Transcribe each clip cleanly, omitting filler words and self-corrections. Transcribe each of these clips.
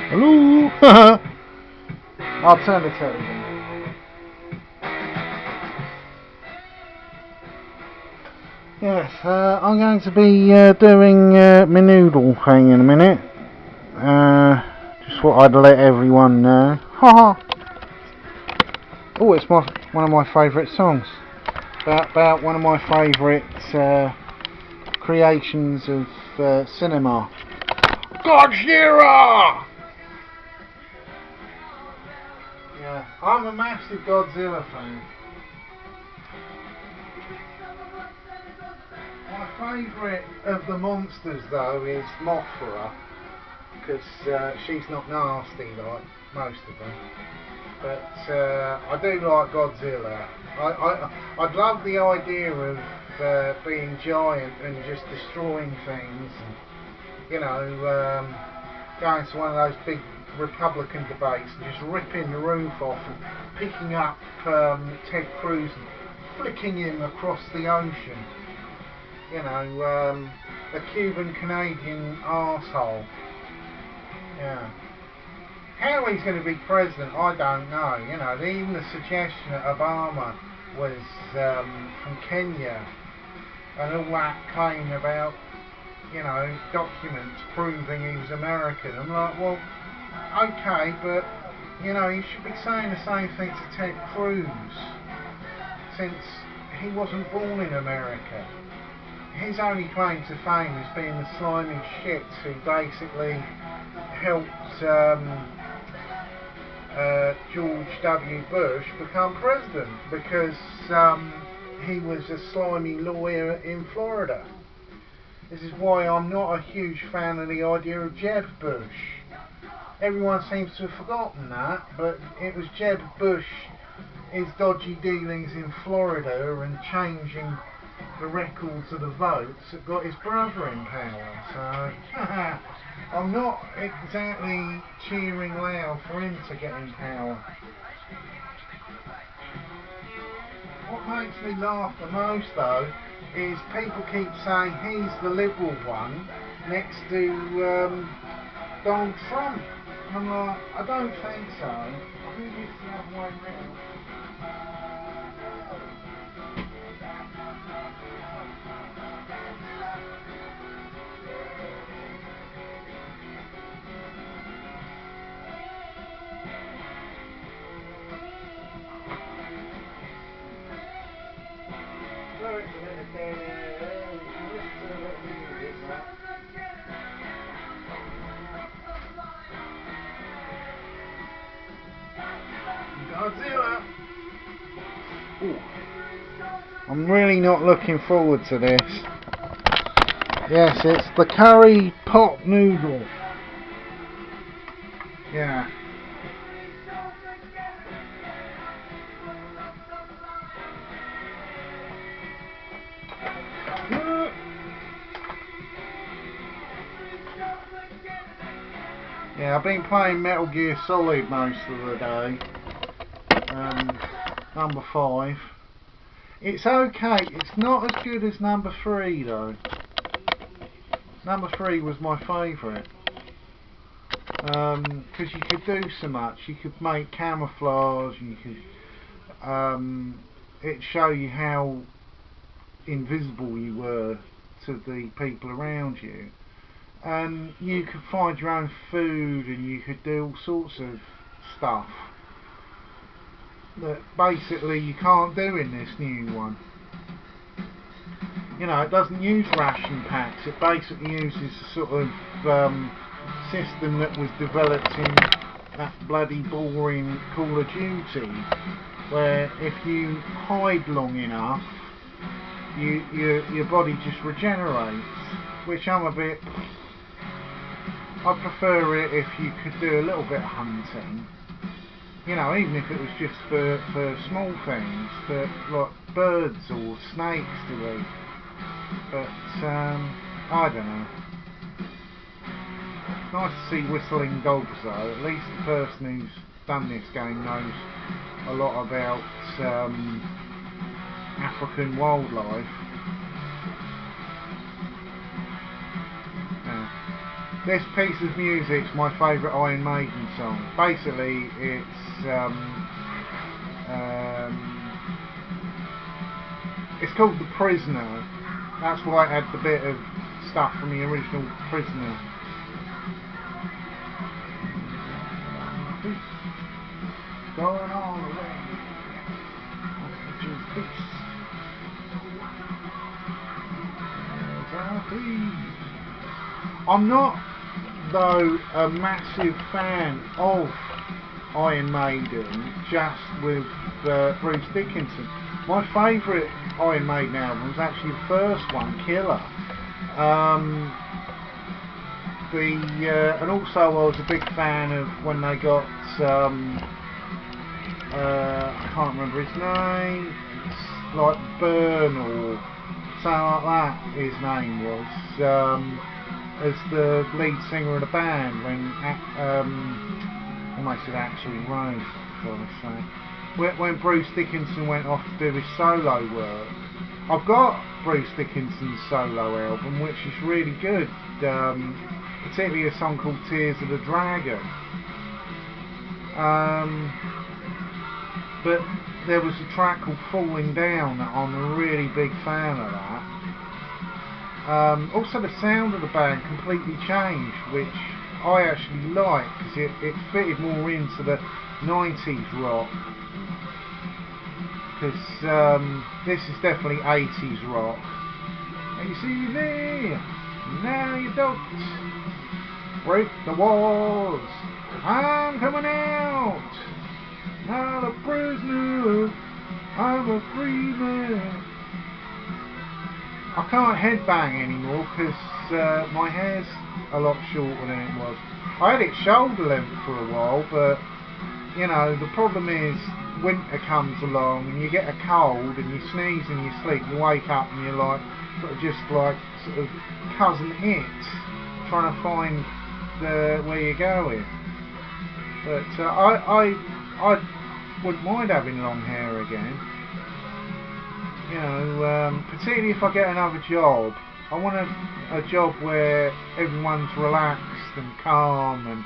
Hello? I'll turn the television. Yes, I'm going to be doing my noodle thing in a minute. Just thought I'd let everyone know. Ha! Oh, it's one of my favourite songs. About one of my favourite creations of cinema. Godzilla! Yeah, I'm a massive Godzilla fan. My favourite of the monsters though is Mothra, because she's not nasty like most of them. But I do like Godzilla. I'd love the idea of being giant and just destroying things. And, you know, going to one of those big Republican debates and just ripping the roof off and picking up Ted Cruz and flicking him across the ocean. You know, a Cuban-Canadian arsehole. Yeah. How he's going to be president, I don't know. You know, even the suggestion that Obama was from Kenya and all that claim about, you know, documents proving he was American. I'm like, well, okay, but, you know, you should be saying the same thing to Ted Cruz, since he wasn't born in America. His only claim to fame is being the slimy shit who basically helped George W. Bush become president because he was a slimy lawyer in Florida. This is why I'm not a huge fan of the idea of Jeb Bush. Everyone seems to have forgotten that, but it was Jeb Bush, his dodgy dealings in Florida and changing the records of the votes that got his brother in power. So I'm not exactly cheering loud for him to get in power. What makes me laugh the most though is people keep saying he's the liberal one next to Donald Trump. And I'm like, I don't think so. I think it's the other way round. Godzilla! Ooh. I'm really not looking forward to this. Yes, it's the curry pot noodle. Yeah. Yeah, I've been playing Metal Gear Solid most of the day. Number 5. It's okay. It's not as good as number 3 though. Number 3 was my favourite. Because you could do so much. You could make camouflage. You could. It'd show you how invisible you were to the people around you. And you could find your own food and you could do all sorts of stuff that basically you can't do in this new one. You know, it doesn't use ration packs, it basically uses a sort of system that was developed in that bloody boring Call of Duty, where if you hide long enough your body just regenerates, which I'm a bit... I prefer it if you could do a little bit of hunting. You know, even if it was just for small things, for like birds or snakes to eat. But I don't know. It's nice to see whistling dogs though. At least the person who's done this game knows a lot about African wildlife. Yeah. This piece of music's my favourite Iron Maiden song. Basically, it's called The Prisoner. That's why it had the bit of stuff from the original Prisoner. Going all the way. I'm not, though, a massive fan of Iron Maiden, just with Bruce Dickinson. My favourite Iron Maiden album was actually the first one, Killer. And also I was a big fan of when they got I can't remember his name. It's like Byrne or something like that. His name was as the lead singer of the band when almost said actually Rose. When Bruce Dickinson went off to do his solo work. I've got Bruce Dickinson's solo album, which is really good. Particularly a song called Tears of the Dragon. But there was a track called Falling Down that I'm a really big fan of that. Also the sound of the band completely changed, which I actually like because it fitted more into the 90s rock. Because this is definitely 80s rock. And you see there, now you don't break the walls. I'm coming out. Not a prisoner, I'm a free man. I can't headbang anymore because my hair's a lot shorter than it was. I had it shoulder length for a while, but you know, the problem is winter comes along and you get a cold and you sneeze in your sleep, you wake up and you're like, sort of cousin it, trying to find where you're going. But I wouldn't mind having long hair again. You know, particularly if I get another job. I want a job where everyone's relaxed and calm, and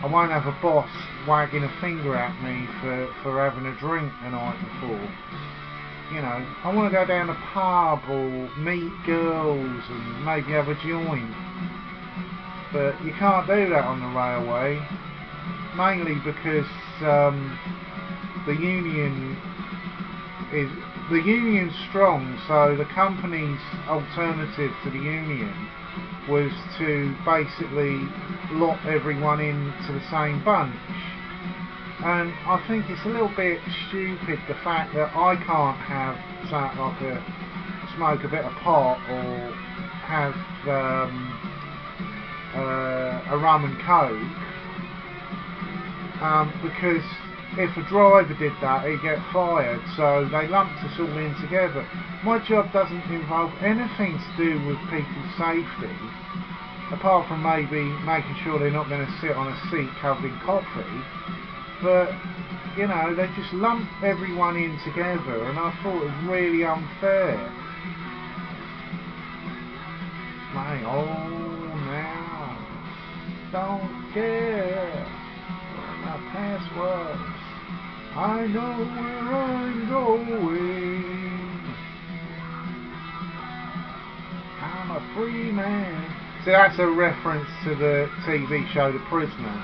I won't have a boss wagging a finger at me for having a drink the night before. You know, I want to go down a pub or meet girls and maybe have a joint. But you can't do that on the railway, mainly because the union's strong, so the company's alternative to the union was to basically lock everyone into the same bunch. And I think it's a little bit stupid, the fact that I can't have something like smoke a bit of pot or have a rum and coke, because if a driver did that, he'd get fired, so they lumped us all in together. My job doesn't involve anything to do with people's safety, apart from maybe making sure they're not going to sit on a seat covered in coffee. But, you know, they just lump everyone in together, and I thought it was really unfair. Mate, oh, now, don't care what my passwords. I know where I'm going. I'm a free man. So that's a reference to the TV show The Prisoner.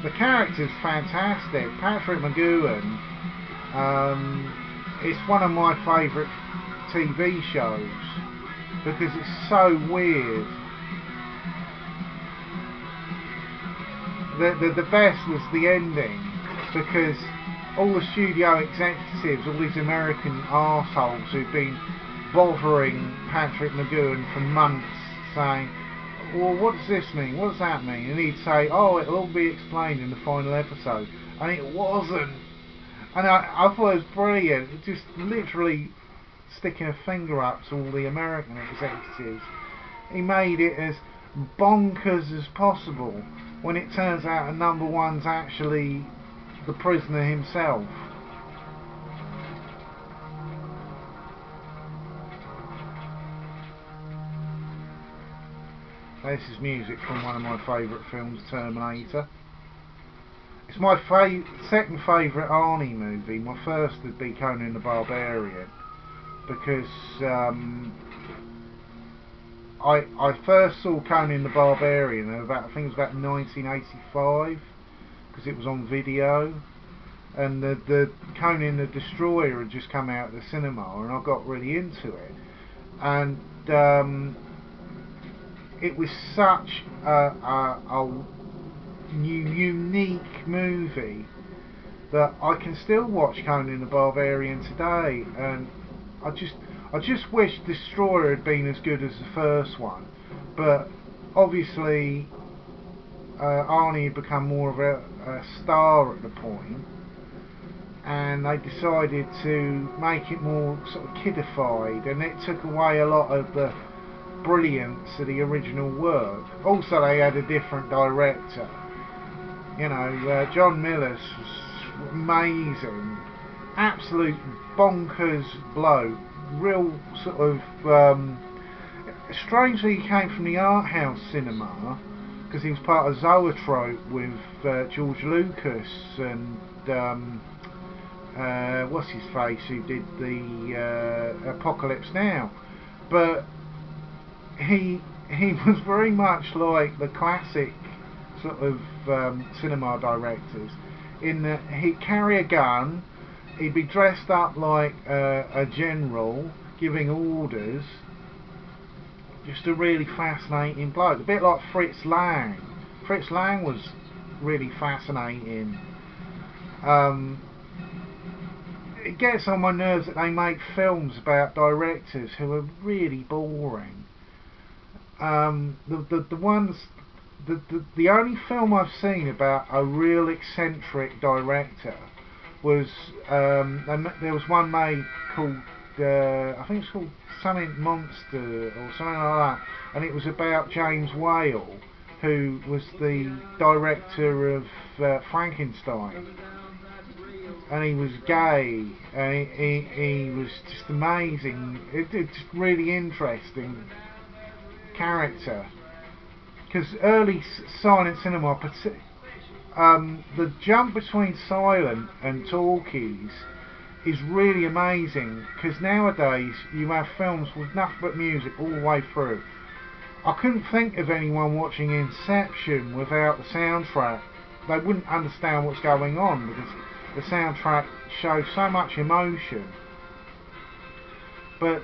The character's fantastic. Patrick McGoohan it's one of my favourite TV shows because it's so weird. The best was the ending, because all the studio executives, all these American arseholes who've been bothering Patrick McGoohan for months saying, well, what does this mean? What does that mean? And he'd say, oh, it'll all be explained in the final episode. And it wasn't. And I thought it was brilliant. Just literally sticking a finger up to all the American executives. He made it as bonkers as possible, when it turns out the number one's actually the prisoner himself. This is music from one of my favourite films, Terminator. It's my second favourite Arnie movie. My first would be Conan the Barbarian, because I first saw Conan the Barbarian I think it was about 1985, because it was on video, and the Conan the Destroyer had just come out of the cinema, and I got really into it, and it was such a unique movie that I can still watch Conan the Barbarian today, and I just wish Destroyer had been as good as the first one, but obviously Arnie had become more of a star at the point, and they decided to make it more sort of kidified, and it took away a lot of the brilliance of the original work. Also, they had a different director. You know, John Miller's was amazing, absolute bonkers bloke, real sort of strangely he came from the art house cinema, because he was part of Zoetrope with George Lucas and what's his face, who did the Apocalypse Now, but he was very much like the classic sort of cinema directors, in that he'd carry a gun, he'd be dressed up like a general giving orders. Just a really fascinating bloke, a bit like Fritz Lang. Fritz Lang was really fascinating. It gets on my nerves that they make films about directors who are really boring. The only film I've seen about a real eccentric director was there was one made called I think it's called something Monster or something like that, and it was about James Whale, who was the director of Frankenstein, and he was gay, and he was just amazing. It's just really interesting character, because early silent cinema, the jump between silent and talkies is really amazing, because nowadays you have films with nothing but music all the way through. I couldn't think of anyone watching Inception without the soundtrack. They wouldn't understand what's going on, because the soundtrack shows so much emotion. But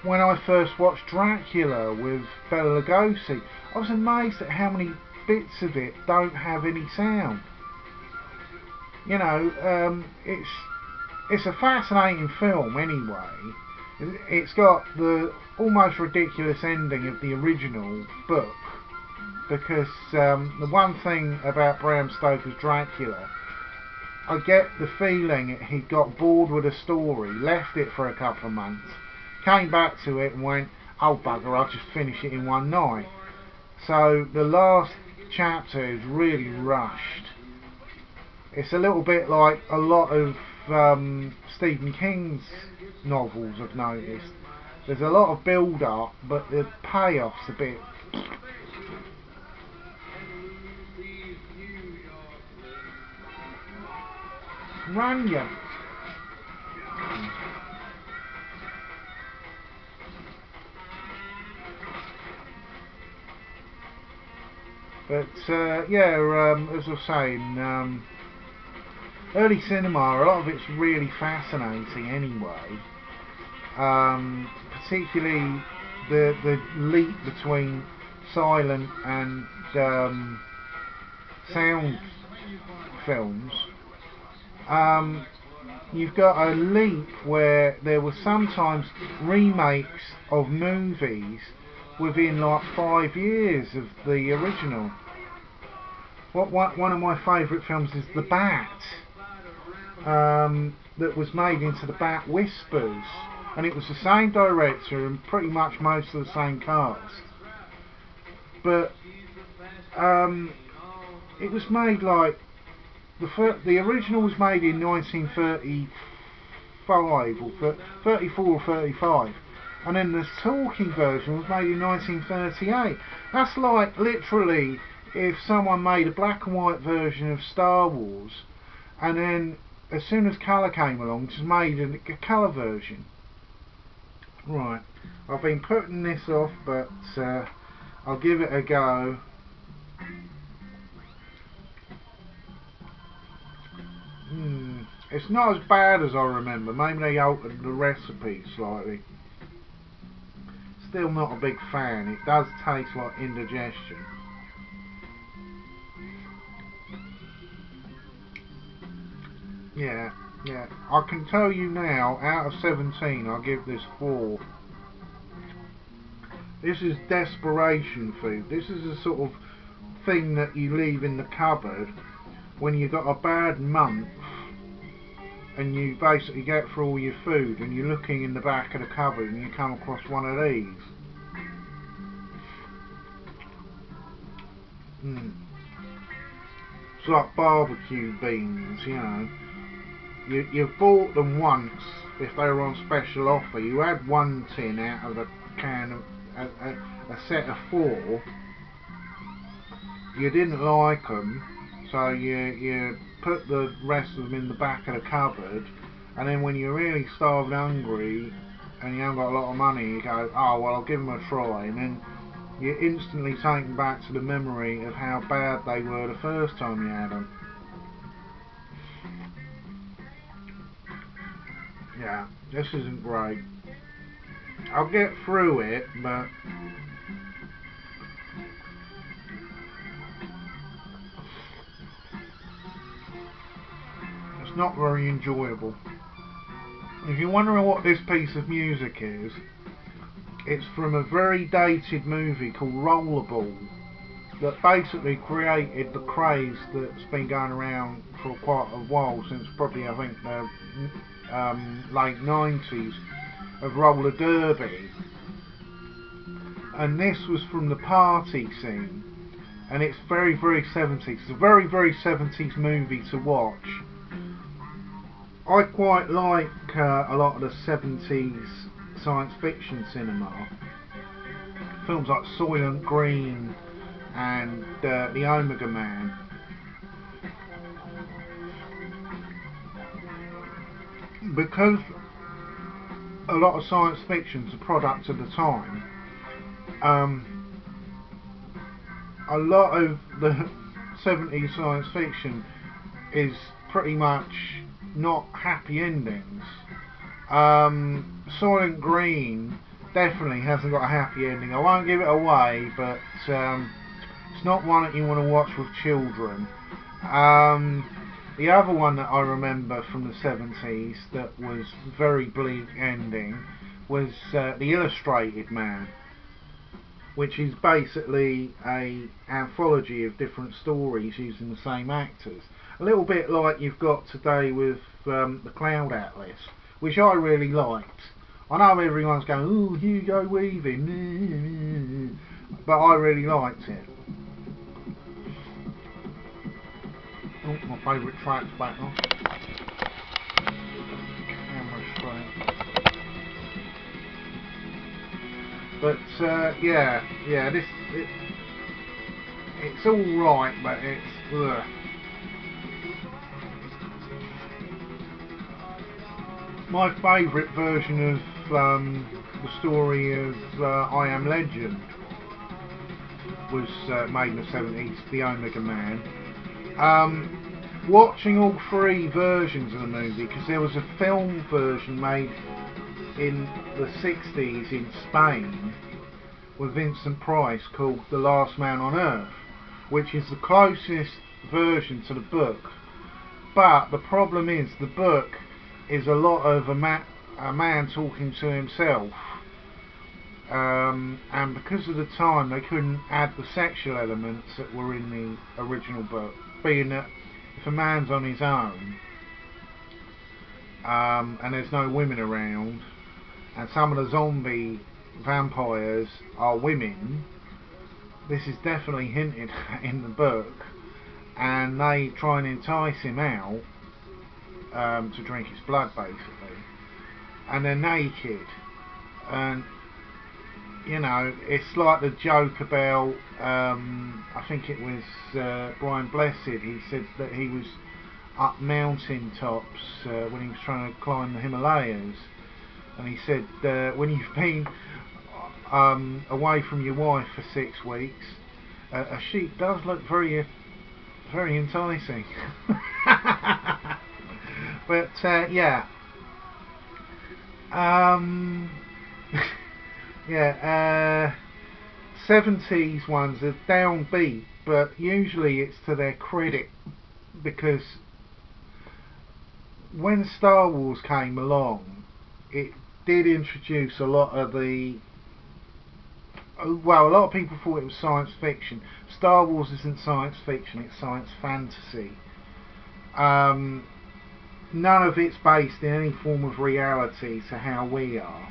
when I first watched Dracula with Bela Lugosi, I was amazed at how many bits of it don't have any sound. You know, it's a fascinating film anyway. It's got the almost ridiculous ending of the original book, because the one thing about Bram Stoker's Dracula, I get the feeling he got bored with a story, left it for a couple of months, came back to it and went, oh bugger, I'll just finish it in one night. So the last chapter is really rushed. It's a little bit like a lot of Stephen King's novels, I've noticed. There's a lot of build up, but the payoff's a bit... Run ya! But yeah, as I was saying, early cinema, a lot of it's really fascinating anyway. Particularly the leap between silent and sound films. You've got a leap where there were sometimes remakes of movies within like 5 years of the original. One of my favourite films is The Bat, that was made into The Bat Whispers, and it was the same director and pretty much most of the same cast, but it was made like the original was made in 1935 or 34 or 35, and then the talking version was made in 1938. That's like literally if someone made a black and white version of Star Wars, and then as soon as colour came along, just made a colour version. Right, I've been putting this off, but I'll give it a go. It's not as bad as I remember. Maybe they altered the recipe slightly. Still not a big fan. It does taste like indigestion. Yeah. I can tell you now, out of 17, I'll give this 4. This is desperation food. This is the sort of thing that you leave in the cupboard when you've got a bad month and you basically get through all your food and you're looking in the back of the cupboard and you come across one of these. It's like barbecue beans, you know. You've bought them once if they were on special offer. You had one tin out of a can of a set of 4. You didn't like them, so you put the rest of them in the back of the cupboard, and then when you're really starved hungry and you haven't got a lot of money, you go, oh well, I'll give them a try, and then you're instantly taken back to the memory of how bad they were the first time you had them. Yeah, this isn't great. I'll get through it, but it's not very enjoyable. If you're wondering what this piece of music is, it's from a very dated movie called Rollerball that basically created the craze that's been going around for quite a while, since probably I think the late 90s, of roller derby. And this was from the party scene, and it's very 70s. It's a very 70s movie to watch. I quite like a lot of the 70s science fiction cinema. Films like Soylent Green and The Omega Man. Because a lot of science fiction's a product of the time, a lot of the 70s science fiction is pretty much not happy endings. Soylent Green definitely hasn't got a happy ending. I won't give it away, but it's not one that you want to watch with children. The other one that I remember from the 70s that was very bleak ending was The Illustrated Man, which is basically an anthology of different stories using the same actors. A little bit like you've got today with The Cloud Atlas, which I really liked. I know everyone's going, ooh, Hugo Weaving, but I really liked it. Oh, my favourite track's back on. Camera straight. But yeah, it's all right, but it's ugh. My favourite version of the story of I Am Legend was made in the 70s, The Omega Man. Watching all 3 versions of the movie, because there was a film version made in the 60s in Spain with Vincent Price called The Last Man on Earth, which is the closest version to the book. But the problem is, the book is a lot of a man talking to himself, and because of the time they couldn't add the sexual elements that were in the original book, being that if a man's on his own and there's no women around, and some of the zombie vampires are women, this is definitely hinted at in the book, and they try and entice him out to drink his blood basically, and they're naked. and you know, it's like the joke about, I think it was Brian Blessed. He said that he was up mountain tops when he was trying to climb the Himalayas, and he said when you've been away from your wife for 6 weeks, a sheep does look very enticing. But yeah. Yeah, 70s ones are downbeat, but usually it's to their credit, because when Star Wars came along, it did introduce a lot of the, well, a lot of people thought it was science fiction. Star Wars isn't science fiction, it's science fantasy. None of it's based in any form of reality to how we are.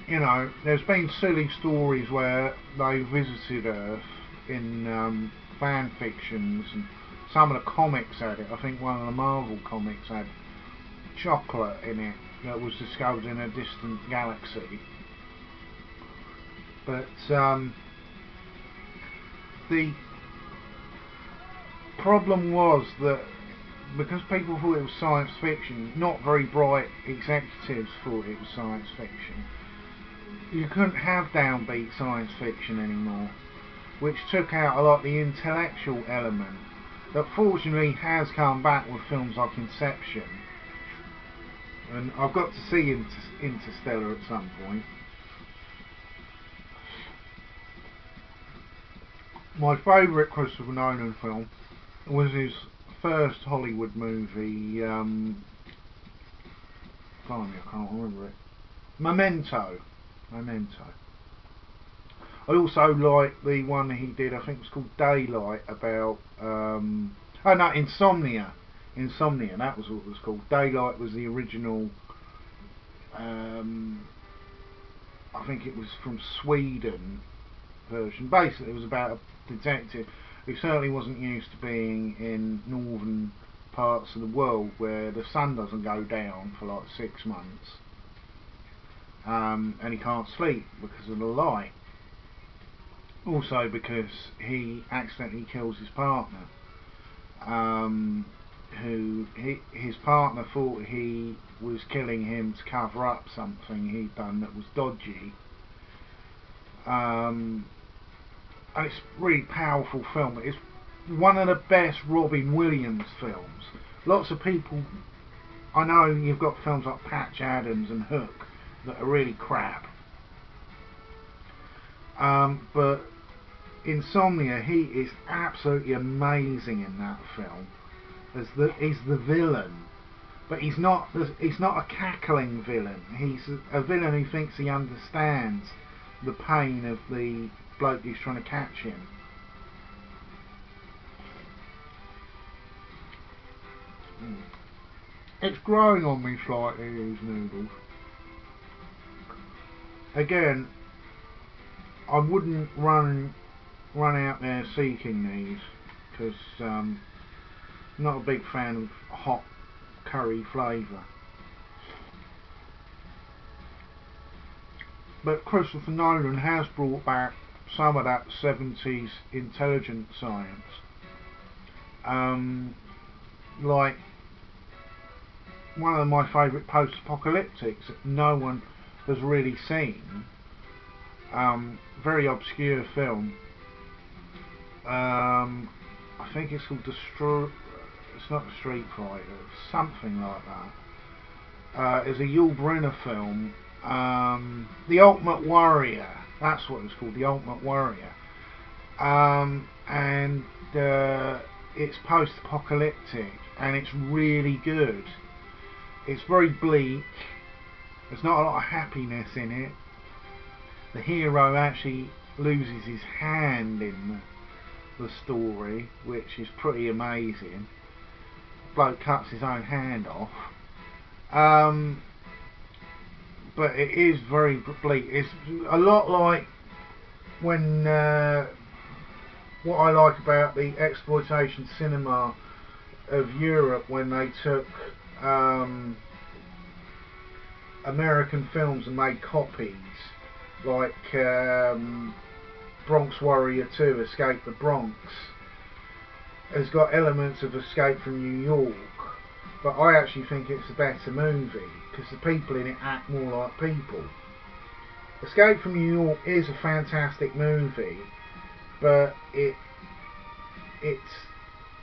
You know, there's been silly stories where they visited Earth in fan fictions, and some of the comics had it. I think one of the Marvel comics had chocolate in it that was discovered in a distant galaxy. But the problem was that because people thought it was science fiction, not very bright executives thought it was science fiction. You couldn't have downbeat science fiction anymore, which took out a lot of the intellectual element that fortunately has come back with films like Inception, and I've got to see Interstellar at some point. My favourite Christopher Nolan film was his first Hollywood movie, blimey, I can't remember it, Memento. I also like the one he did, I think it was called Daylight, about oh no, Insomnia, that was what it was called. Daylight was the original, I think it was from Sweden version. Basically it was about a detective who certainly wasn't used to being in northern parts of the world where the sun doesn't go down for like 6 months. And he can't sleep because of the light. Also because he accidentally kills his partner, his partner thought he was killing him to cover up something he'd done that was dodgy. And it's a really powerful film. It's one of the best Robin Williams films. Lots of people, I know you've got films like Patch Adams and Hook that are really crap, but Insomnia, he is absolutely amazing in that film. He's the villain, but he's not a cackling villain. He's a villain who thinks he understands the pain of the bloke who's trying to catch him. It's growing on me slightly, these noodles. Again, I wouldn't run out there seeking these, because I'm not a big fan of hot curry flavour. But Christopher Nolan has brought back some of that 70s intelligent science, like one of my favourite post-apocalyptics that no one has really seen, very obscure film. I think it's called it's not the Street Fighter, it's something like that. It's a Yul Brynner film, The Ultimate Warrior, that's what it's called, The Ultimate Warrior. And it's post-apocalyptic, and it's really good. It's very bleak, there's not a lot of happiness in it. The hero actually loses his hand in the story, which is pretty amazing. The bloke cuts his own hand off. But it is very bleak. It's a lot like when what I like about the exploitation cinema of Europe when they took American films and made copies, like Bronx Warrior 2, Escape the Bronx, has got elements of Escape from New York, but I actually think it's a better movie because the people in it act more like people. Escape from New York is a fantastic movie, but it's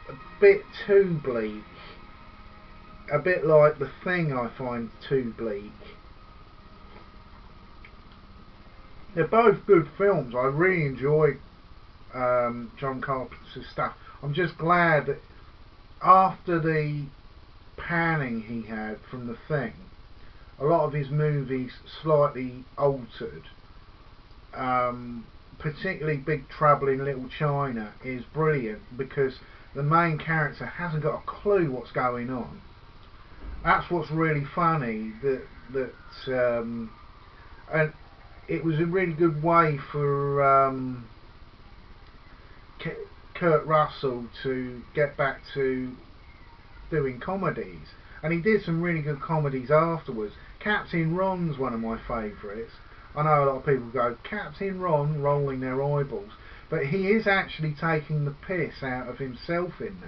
a bit too bleak. A bit like The Thing, I find too bleak. They're both good films. I really enjoy John Carpenter's stuff. I'm just glad that after the panning he had from The Thing, a lot of his movies slightly altered. Particularly Big Trouble in Little China is brilliant because the main character hasn't got a clue what's going on. That's what's really funny. And it was a really good way for Kurt Russell to get back to doing comedies, and he did some really good comedies afterwards. Captain Ron's one of my favourites. I know a lot of people go, Captain Ron, rolling their eyeballs, but he is actually taking the piss out of himself in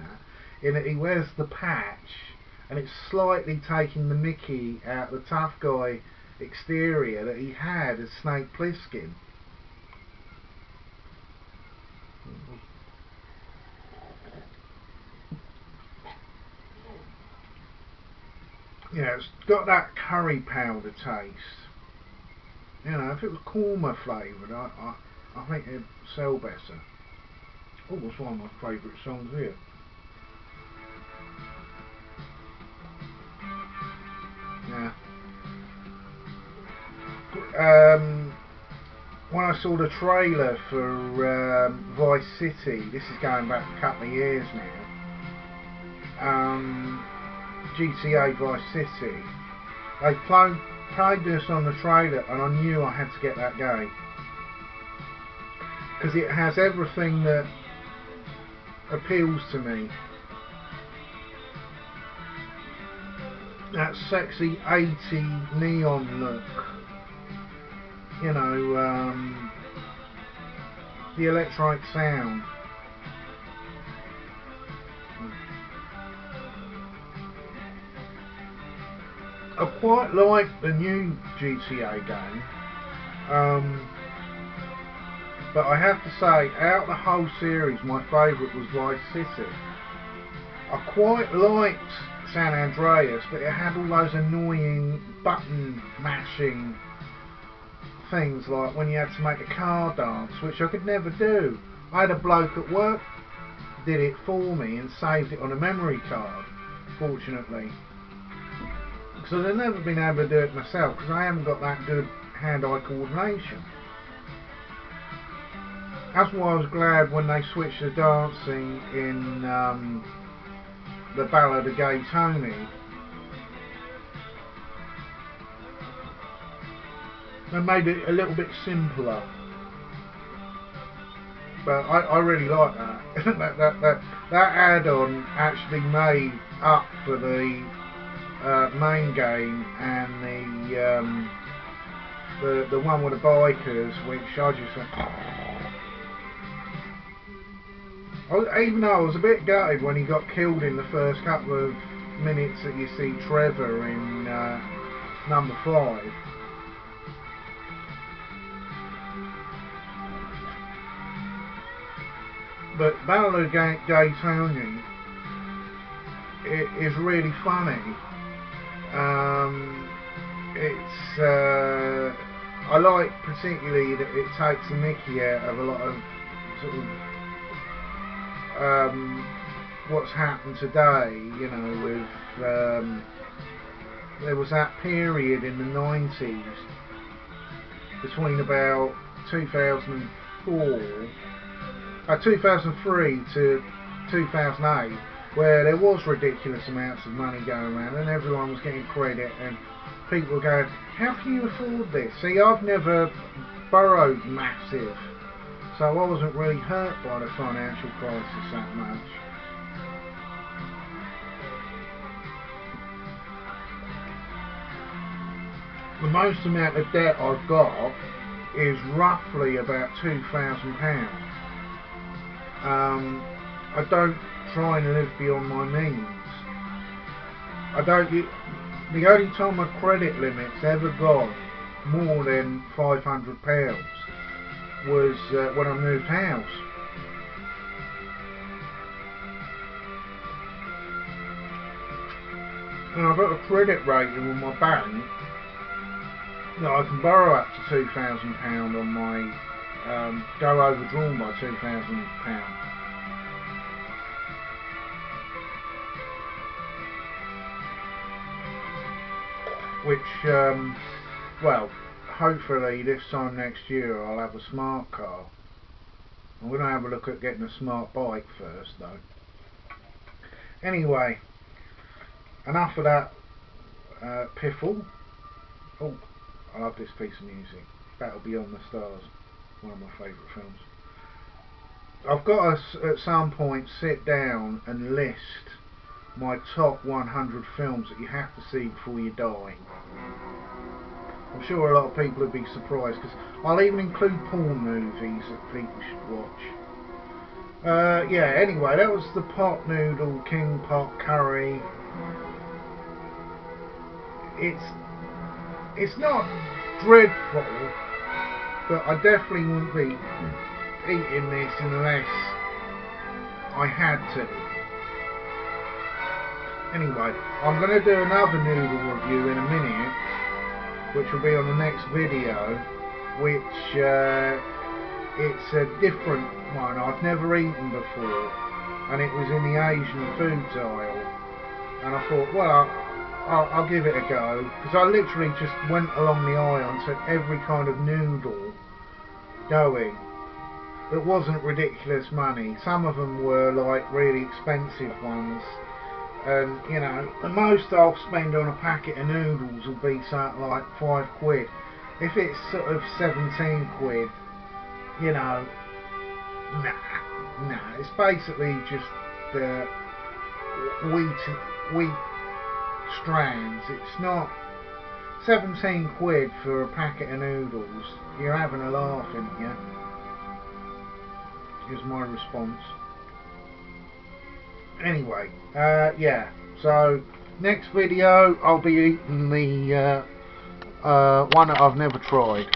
that he wears the patch, and it's slightly taking the mickey out of the tough guy exterior that he had as Snake Plissken. Yeah, it's got that curry powder taste. You know, if it was korma flavoured, I think it'd sell better. Oh, it's one of my favourite songs here. Yeah. When I saw the trailer for Vice City, this is going back a couple of years now, GTA Vice City, they played this on the trailer and I knew I had to get that game because it has everything that appeals to me. That sexy 80s neon look, you know, the electronic sound. I quite like the new GTA game, but I have to say, out of the whole series, my favourite was Vice City. I quite liked San Andreas, but it had all those annoying button mashing things, like when you had to make a car dance, which I could never do. I had a bloke at work did it for me and saved it on a memory card, fortunately. Because I've never been able to do it myself because I haven't got that good hand-eye coordination. That's why I was glad when they switched the dancing in the Ballad of Gay Tony. They made it a little bit simpler. But I really like that. that add-on actually made up for the main game and the one with the bikers, which I just went, even though I was a bit gutted when he got killed in the first couple of minutes that you see Trevor in number 5. But Ballad of Gay Tony is really funny. I like particularly that it takes the mickey out of a lot of sort of what's happened today, you know, with there was that period in the 90s between about 2003 to 2008 where there was ridiculous amounts of money going around and everyone was getting credit and people were going, how can you afford this? See, I've never borrowed massive, so I wasn't really hurt by the financial crisis that much. the most amount of debt I've got is roughly about £2,000. I don't try and live beyond my means. The only time my credit limit's ever gone more than £500 was when I moved house. And I've got a credit rating with my bank that I can borrow up to £2,000 on my go overdrawn by £2,000. Which, well, hopefully this time next year I'll have a smart car. I'm going to have a look at getting a smart bike first though. Anyway, enough of that piffle. Oh, I love this piece of music. Battle Beyond the Stars, one of my favourite films. I've got to at some point sit down and list my top 100 films that you have to see before you die. I'm sure a lot of people would be surprised because I'll even include porn movies that people should watch. Yeah, anyway, that was the pot noodle king pot curry. It's not dreadful, but I definitely wouldn't be eating this unless I had to. Anyway, I'm going to do another noodle review in a minute, which will be on the next video, which it's a different one I've never eaten before, and it was in the Asian foods aisle, and I thought, well, I'll give it a go, because I literally just went along the aisle and took every kind of noodle going. It wasn't ridiculous money. Some of them were like really expensive ones. And you know, the most I'll spend on a packet of noodles will be something like £5. If it's sort of 17 quid, you know, nah, it's basically just wheat strands. It's not 17 quid for a packet of noodles. You're having a laugh, ain't you? Here's my response. Anyway, yeah, so next video I'll be eating the one that I've never tried.